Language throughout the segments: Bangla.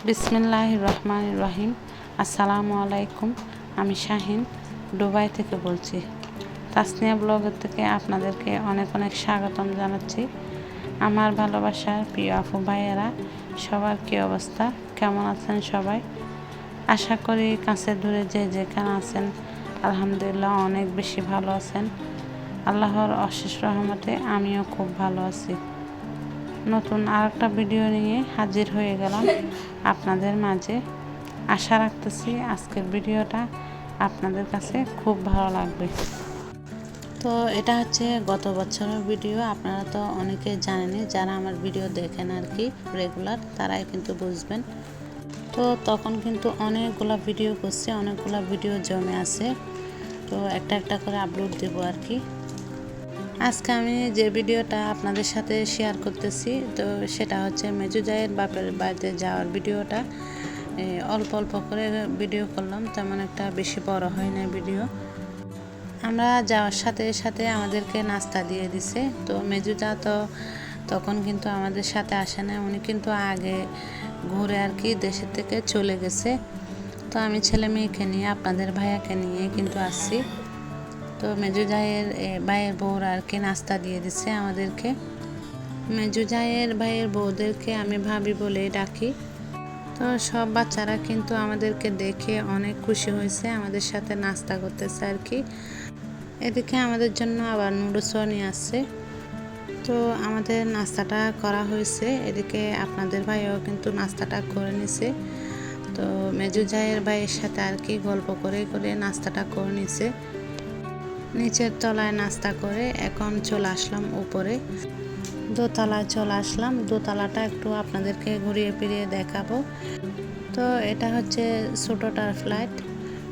বিসমিল্লাহির রহমানির রহিম। আসসালামু আলাইকুম। আমি শাহিন দুবাই থেকে বলছি। তাসনিয়া ব্লগের থেকে আপনাদেরকে অনেক অনেক স্বাগতম জানাচ্ছি। আমার ভালোবাসার প্রিয় আপু ভাইয়েরা, সবার কী অবস্থা, কেমন আছেন সবাই? আশা করি কাছে দূরে যে যেখানে আছেন আলহামদুলিল্লাহ অনেক বেশি ভালো আছেন। আল্লাহর অশেষ রহমতে আমিও খুব ভালো আছি। নতুন আরেকটা ভিডিও নিয়ে হাজির হয়ে গেলাম আপনাদের মাঝে। আশা রাখতেছি আজকের ভিডিওটা আপনাদের কাছে খুব ভালো লাগবে। তো এটা হচ্ছে গত বছরের ভিডিও। আপনারা তো অনেকে জানেনই, যারা আমার ভিডিও দেখেন আর কি রেগুলার, তারাই কিন্তু বুঝবেন। তো তখন কিন্তু অনেকগুলো ভিডিও করছি, অনেকগুলো ভিডিও জমে আছে। তো একটা একটা করে আপলোড দেবো আর কি। আজকে আমি যে ভিডিওটা আপনাদের সাথে শেয়ার করতেছি, তো সেটা হচ্ছে মেজু জায়ের বাপের বাড়িতে যাওয়ার ভিডিওটা। অল্প অল্প করে ভিডিও করলাম, তেমন একটা বেশি বড় হয় না ভিডিও। আমরা যাওয়ার সাথে সাথে আমাদেরকে নাস্তা দিয়ে দিছে। তো মেজুদা তো তখন কিন্তু আমাদের সাথে আসে না, উনি কিন্তু আগে ঘুরে আর কি দেশের থেকে চলে গেছে। তো আমি ছেলে মেয়েকে নিয়ে, আপনাদের ভাইয়াকে নিয়ে কিন্তু আসছি। তো মেজু জায়ের ভাইয়ের বউরা আর কি নাস্তা দিয়ে দিচ্ছে আমাদেরকে। মেজু জায়ের ভাইয়ের বউদেরকে আমি ভাবি বলে ডাকি। তো সব বাচ্চারা কিন্তু আমাদেরকে দেখে অনেক খুশি হয়েছে, আমাদের সাথে নাস্তা করতেছে আর কি। এদিকে আমাদের জন্য আবার নুডলসও নিয়ে আসছে। তো আমাদের নাস্তাটা করা হয়েছে, এদিকে আপনাদের ভাইও কিন্তু নাস্তাটা করে নিছে। তো মেজু জায়ের ভাইয়ের সাথে আর কি গল্প করে করে নাস্তাটা করে নিছে। নিচের তলায় নাস্তা করে এখন চলে আসলাম উপরে, দোতলায় চলে আসলাম। দোতলাটা একটু আপনাদেরকে ঘুরিয়ে ফিরিয়ে দেখাবো। তো এটা হচ্ছে ছোটোটার ফ্লাইট,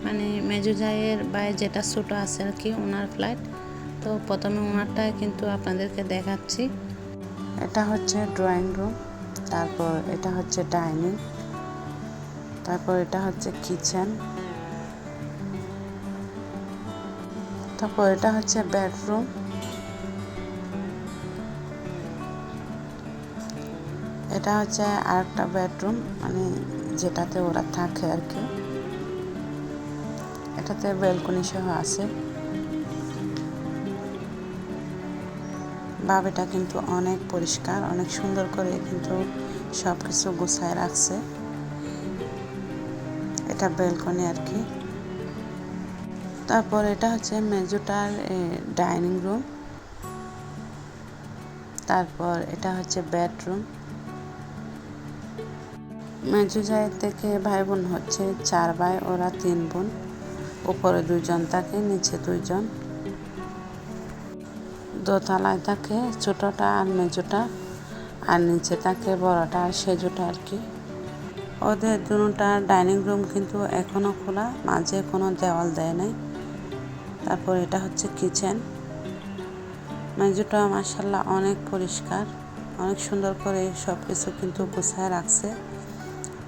মানে মেজু জায়ের ভাই যেটা ছোটো আছে আর কি, ওনার ফ্লাইট। তো প্রথমে ওনারটা কিন্তু আপনাদেরকে দেখাচ্ছি। এটা হচ্ছে ড্রয়িং রুম, তারপর এটা হচ্ছে ডাইনিং, তারপর এটা হচ্ছে কিচেন, তারপর এটা হচ্ছে বেডরুম, এটা হচ্ছে আরেকটা বেডরুম, মানে যেটাতে ওরা থাকে আর কি। এটাতে ব্যালকনি সহ আছে। বাবিটা কিন্তু অনেক পরিষ্কার, অনেক সুন্দর করে কিন্তু সব কিছু গুছায় রাখছে। এটা ব্যালকনি আর কি। তারপর এটা হচ্ছে মেজুটার ডাইনিং রুম, তারপর এটা হচ্ছে বেডরুম। মেজু জায়ের থেকে ভাই বোন হচ্ছে 4 ভাই, ওরা 3 বোন। উপরে 2 জন থাকে, নিচে 2 জন। দোতলায় থাকে ছোটটা আর মেজুটা, আর নিচে থাকে বড়টা আর সেজুটা আর কি। ওদের দুটা ডাইনিং রুম কিন্তু এখনও খোলা, মাঝে কোনো দেওয়াল দেয় নাই। তারপর এটা হচ্ছে কিচেন। মেজুটা মাশাআল্লাহ অনেক পরিষ্কার, অনেক সুন্দর করে সব কিছু কিন্তু গুছায় রাখছে।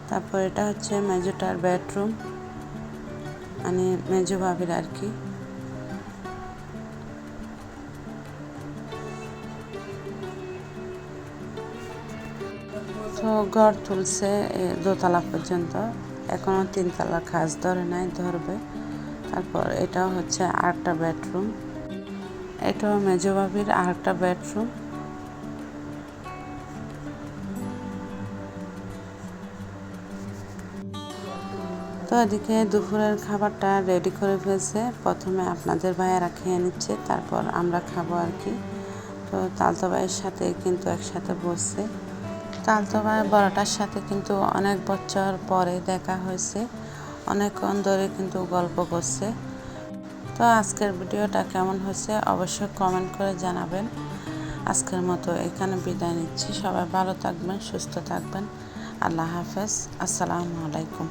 তারপর এটা হচ্ছে মেজুটার বেডরুম, মানে মেজু ভাবির আর কি। তো ঘর তুলছে দোতলা পর্যন্ত, এখনো 3 তলা কাজ ধরে নাই, ধরবে। তারপর এটাও হচ্ছে আরেকটা বেডরুম, এটাও মেজু ভাবির আরেকটা বেডরুম। তো এদিকে দুপুরের খাবারটা রেডি করে ফেলছে। প্রথমে আপনাদের ভাইয়েরা খেয়ে নিচ্ছে, তারপর আমরা খাবো আর কি। তো তালতো ভাইয়ের সাথে কিন্তু একসাথে বসছে। তালতো ভাই বড়টার সাথে কিন্তু অনেক বছর পরে দেখা হয়েছে, অনেকক্ষণ ধরে কিন্তু গল্প করছে। তো আজকের ভিডিওটা কেমন হয়েছে অবশ্যই কমেন্ট করে জানাবেন। আজকের মতো এখানে বিদায় নিচ্ছি। সবাই ভালো থাকবেন, সুস্থ থাকবেন। আল্লাহ হাফেজ। আসসালামু আলাইকুম।